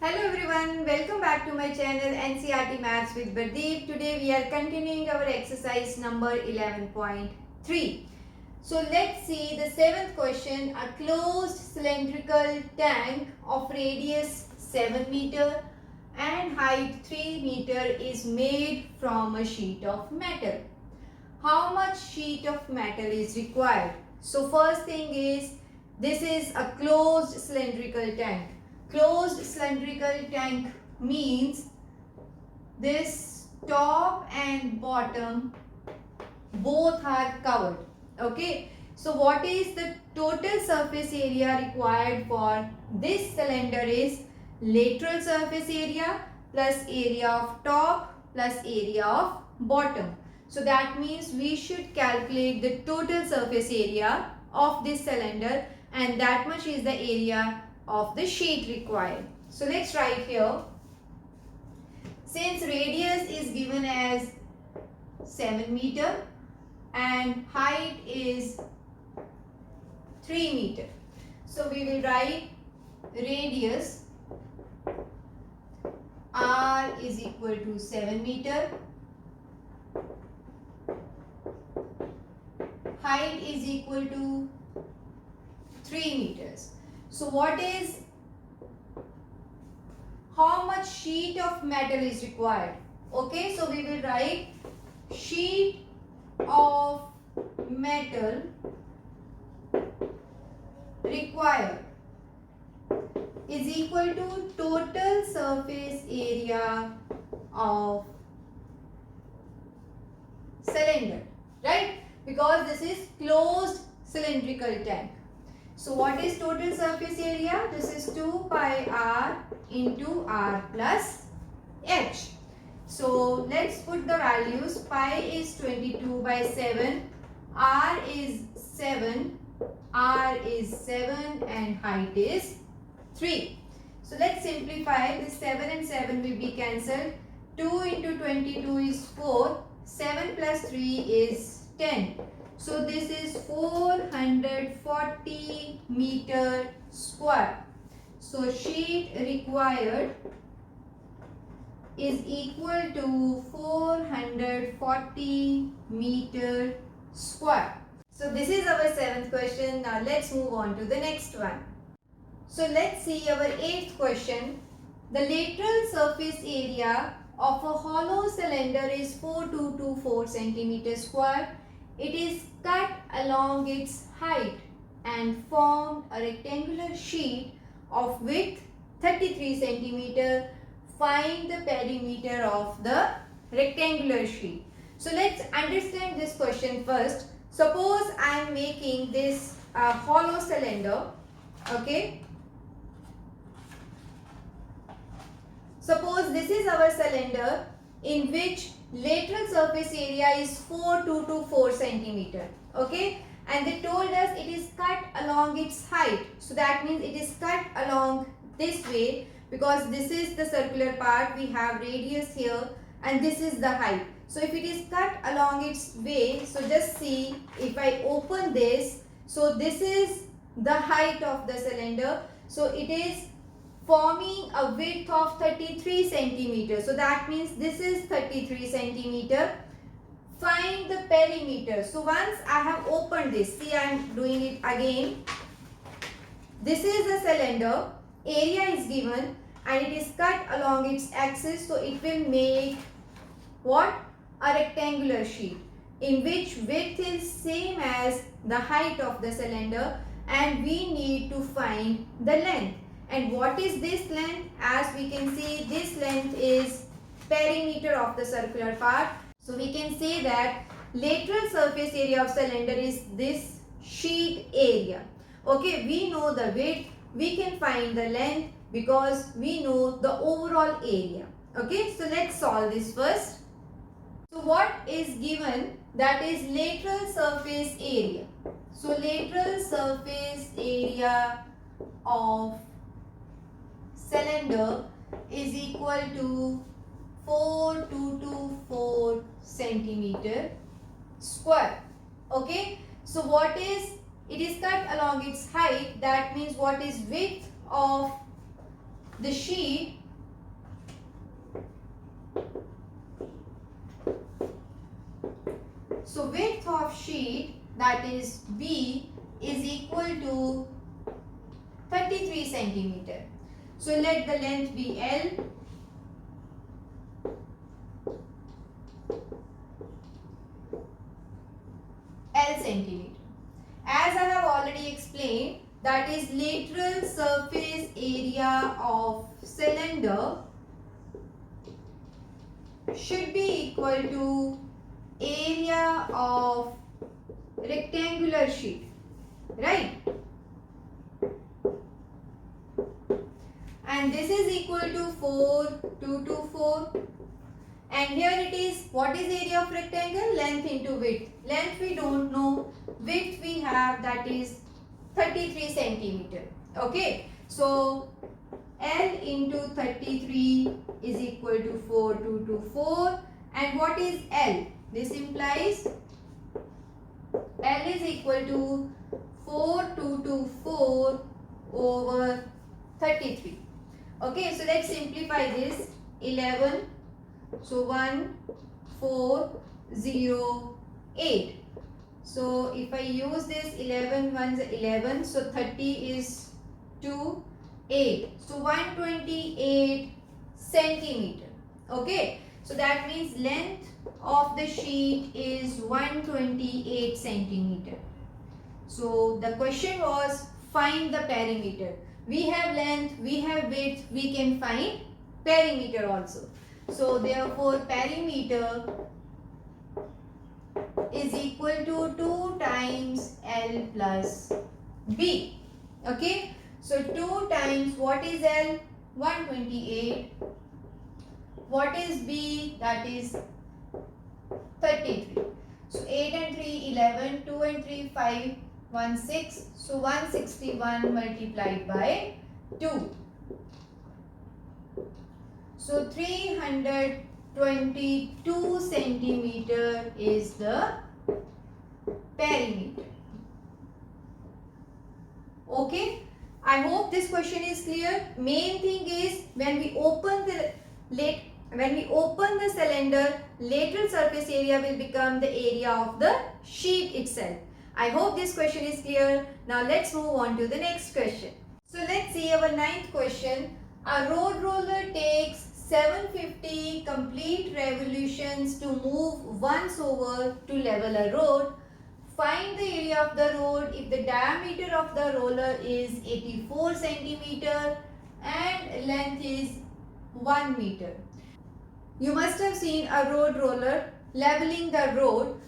Hello everyone, welcome back to my channel NCERT Maths with Bardeep. Today we are continuing our exercise number 11.3. So let's see the seventh question. A closed cylindrical tank of radius 7 meter and height 3 meter is made from a sheet of metal. How much sheet of metal is required? So first thing is, this is a closed cylindrical tank. Closed cylindrical tank means this top and bottom both are covered. Okay. So what is the total surface area required for this cylinder is lateral surface area plus area of top plus area of bottom. So that means we should calculate the total surface area of this cylinder, and that much is the area of the sheet required. So let's write here. Since radius is given as 7 meter and height is 3 meter. So we will write radius R is equal to 7 meter. Height is equal to 3 meters. So how much sheet of metal is required? Okay, so we will write sheet of metal required is equal to total surface area of cylinder, right? Because this is closed cylindrical tank. So what is total surface area? This is 2 pi r into r plus h. So let's put the values. Pi is 22 by 7, r is 7, r is 7 and height is 3. So let's simplify. This 7 and 7 will be cancelled. 2 into 22 is 4, 7 plus 3 is 10. So this is 440 meter square. So sheet required is equal to 440 meter square. So this is our seventh question. Now let's move on to the next one. So let's see our eighth question. The lateral surface area of a hollow cylinder is 4224 centimeter square. It is cut along its height and formed a rectangular sheet of width 33 centimeter. Find the perimeter of the rectangular sheet. So let's understand this question first. Suppose I am making this hollow cylinder. Okay. Suppose this is our cylinder in which lateral surface area is 4224 centimeter. Okay, and they told us it is cut along its height. So that means it is cut along this way, because this is the circular part, we have radius here, and this is the height. So if it is cut along its way, so just see, if I open this, so this is the height of the cylinder. So it is forming a width of 33 centimeter. So that means this is 33 centimeter. Find the perimeter. So once I have opened this, see, I am doing it again. This is a cylinder, area is given and it is cut along its axis. So it will make what? A rectangular sheet in which width is same as the height of the cylinder, and we need to find the length. And what is this length? As we can see, this length is perimeter of the circular part. So we can say that lateral surface area of cylinder is this sheet area. Okay, we know the width, we can find the length because we know the overall area. Okay, so let's solve this first. So what is given? That is lateral surface area. So lateral surface area of cylinder is equal to 4224 centimeter square. Okay, so what is, it is cut along its height, that means what is width of the sheet so width of sheet, that is B, is equal to 33 centimeter. So let the length be L. L centimeter. As I have already explained, that is lateral surface area of cylinder should be equal to area of rectangular sheet, right? And this is equal to 4, and here it is, what is area of rectangle? Length into width. Length we don't know, width we have, that is 33 centimeter. Okay, so L into 33 is equal to 4, and what is L? This implies L is equal to 4 over 33. Okay, so let's simplify this. 11, so 1, 4, 0, 8. So if I use this 11 ones 11, so 30 is 2, 8. So 128 centimeter. Okay, so that means length of the sheet is 128 centimeter. So the question was find the perimeter. We have length, we have width, we can find perimeter also. So therefore perimeter is equal to 2 times L plus B. Okay, so 2 times what is L? 128. What is B? That is 33. So 8 and 3 11, 2 and 3 5, 1 6. So 161 multiplied by 2. So 322 centimeter is the perimeter. Okay, I hope this question is clear. Main thing is when we open the cylinder, lateral surface area will become the area of the sheet itself. I hope this question is clear. Now let's move on to the next question. So let's see our ninth question. A road roller takes 750 complete revolutions to move once over to level a road. Find the area of the road if the diameter of the roller is 84 centimeter and length is 1 meter. You must have seen a road roller leveling the road.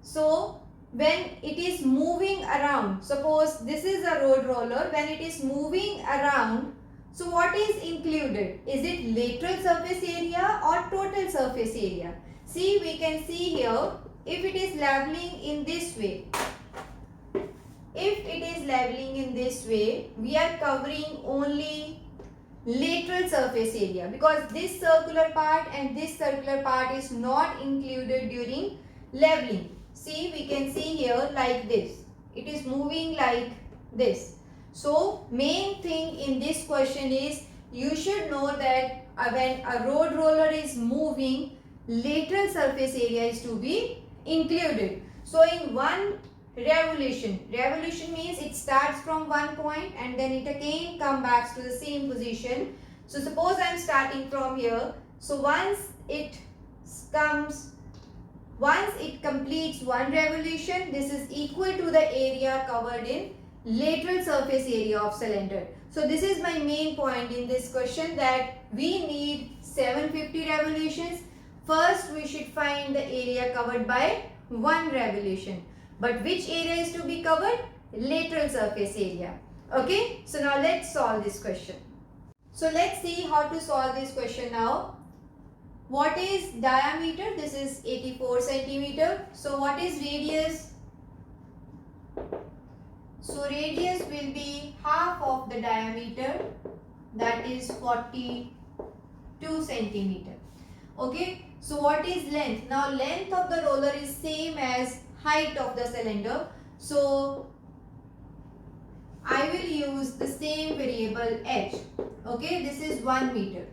So when it is moving around, suppose this is a road roller, when it is moving around, so what is included? Is it lateral surface area or total surface area? See, we can see here, if it is leveling in this way, we are covering only lateral surface area because this circular part and this circular part is not included during leveling. See, we can see here like this. It is moving like this. So, main thing in this question is you should know that when a road roller is moving, lateral surface area is to be included. So, in one revolution means it starts from one point and then it again comes back to the same position. So, suppose I am starting from here. So, once it completes one revolution, this is equal to the area covered in lateral surface area of cylinder. So this is my main point in this question, that we need 750 revolutions. First we should find the area covered by one revolution. But which area is to be covered? Lateral surface area. Okay, so now let's solve this question. So let's see how to solve this question now. What is diameter? This is 84 centimeter. So what is radius? So radius will be half of the diameter, that is 42 centimeter. Okay. So what is length? Now length of the roller is same as height of the cylinder. So I will use the same variable h. Okay, this is 1 meter.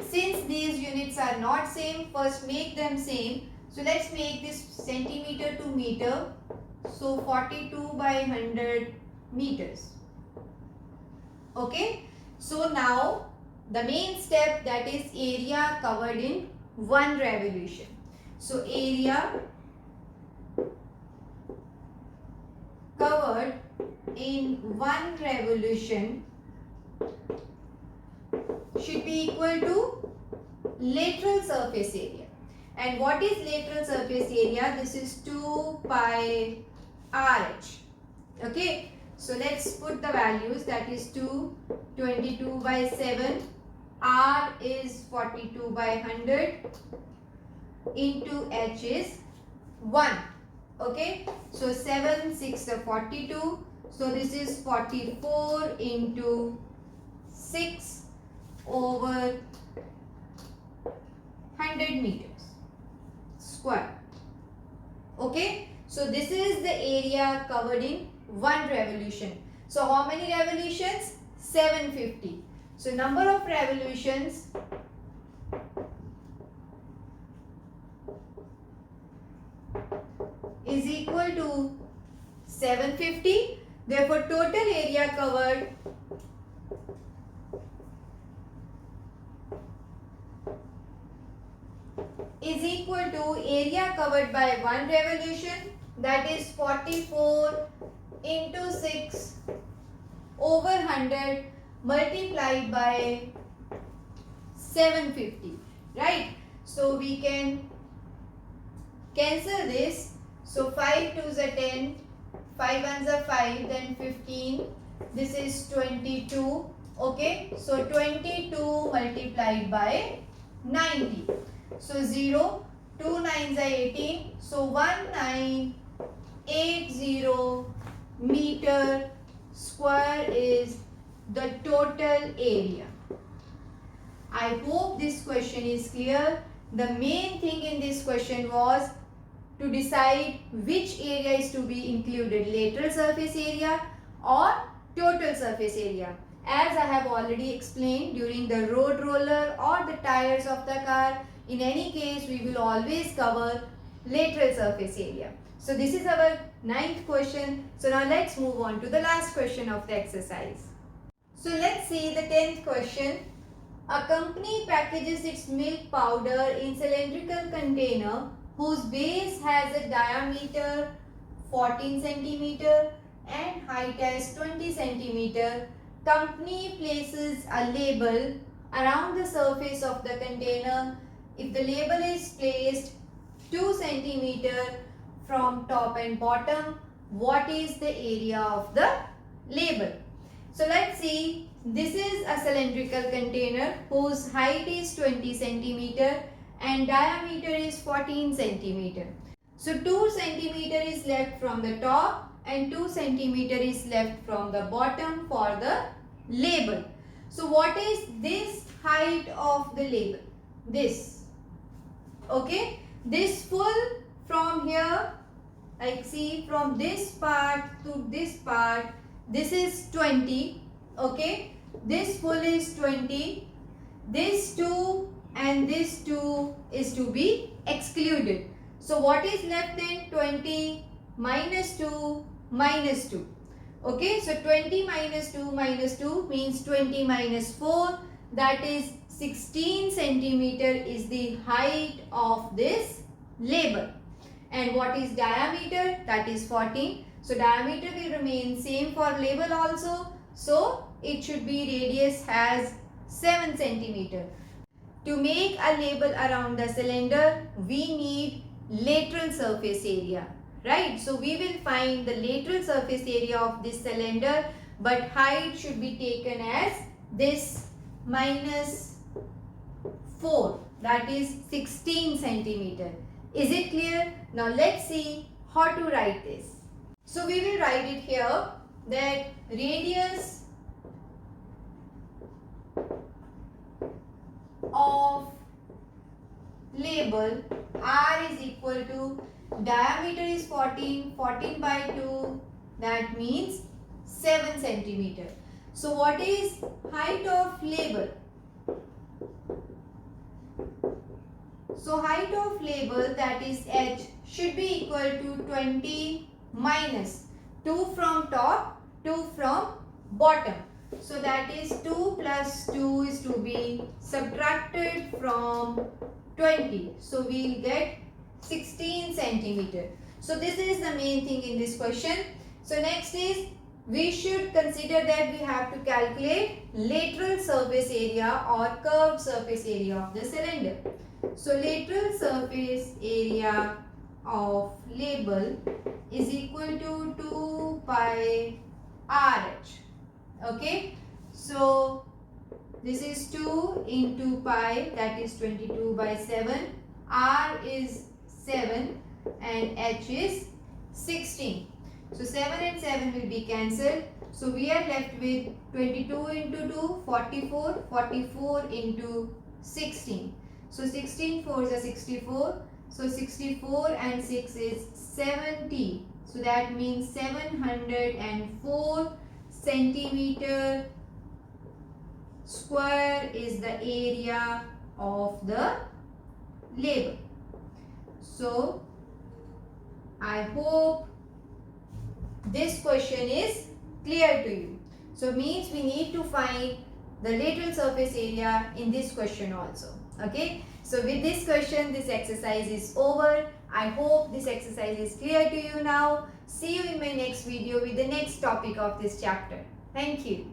Since these units are not same, first make them same. So let's make this centimeter to meter. So 42 by 100 meters. Okay. So now the main step, that is area covered in one revolution. So area covered in one revolution should be equal to lateral surface area. And what is lateral surface area? This is 2 pi RH. Okay. So let's put the values, that is 2, 22 by 7, R is 42 by 100 into H is 1. Okay. So 7, 6 are 42. So this is 44 into 6 over 100 meters square. Okay. So this is the area covered in one revolution. So how many revolutions? 750. So number of revolutions is equal to 750. Therefore total area covered is equal to area covered by one revolution, that is 44 into 6 over 100 multiplied by 750, right? So we can cancel this. So 5 2s are 10, 5 1s are 5, then 15, this is 22. Okay, so 22 multiplied by 90. So 0, 2 9s are 18, so 1980 meter square is the total area. I hope this question is clear. The main thing in this question was to decide which area is to be included, lateral surface area or total surface area. As I have already explained during the road roller or the tires of the car, in any case we will always cover lateral surface area. So this is our 9th question. So now let's move on to the last question of the exercise. So let's see the 10th question. A company packages its milk powder in cylindrical container whose base has a diameter 14 centimeter and height as 20 centimeter. Company places a label around the surface of the container. If the label is placed 2 centimeter from top and bottom, what is the area of the label? So let's see, this is a cylindrical container whose height is 20 centimeter and diameter is 14 centimeter. So 2 centimeter is left from the top and 2 centimeter is left from the bottom for the label. So what is this height of the label? This. Okay. This full from here, like see from this part to this part, this is 20. Okay. This full is 20. This 2 and this 2 is to be excluded. So what is left then? 20 minus 2 minus 2. Okay, so 20 minus 2 means 20 minus 4, that is 16 centimeter is the height of this label. And what is diameter? That is 14. So diameter will remain same for label also. So it should be radius as 7 centimeter. To make a label around the cylinder, we need lateral surface area, right? So we will find the lateral surface area of this cylinder, but height should be taken as this minus 4, that is 16 centimeter. Is it clear? Now let's see how to write this. So we will write it here that radius of label R is equal to diameter is 14, 14 by 2, that means 7 centimeter. So what is height of label? So height of label, that is h, should be equal to 20 minus 2 from top, 2 from bottom. So that is 2 plus 2 is to be subtracted from 20. So we will get 16 centimeter. So this is the main thing in this question. So next is, we should consider that we have to calculate lateral surface area or curved surface area of the cylinder. So lateral surface area of label is equal to 2 pi RH. Okay. So this is 2 into pi, that is 22 by 7. R is 7 and H is 16. So 7 and 7 will be cancelled. So we are left with 22 into 2, 44, 44 into 16. So 16 4s are 64. So 64 and 6 is 70. So that means 704 centimeter square is the area of the label. So I hope this question is clear to you. So means we need to find the lateral surface area in this question also. Okay. So with this question, this exercise is over. I hope this exercise is clear to you now. See you in my next video with the next topic of this chapter. Thank you.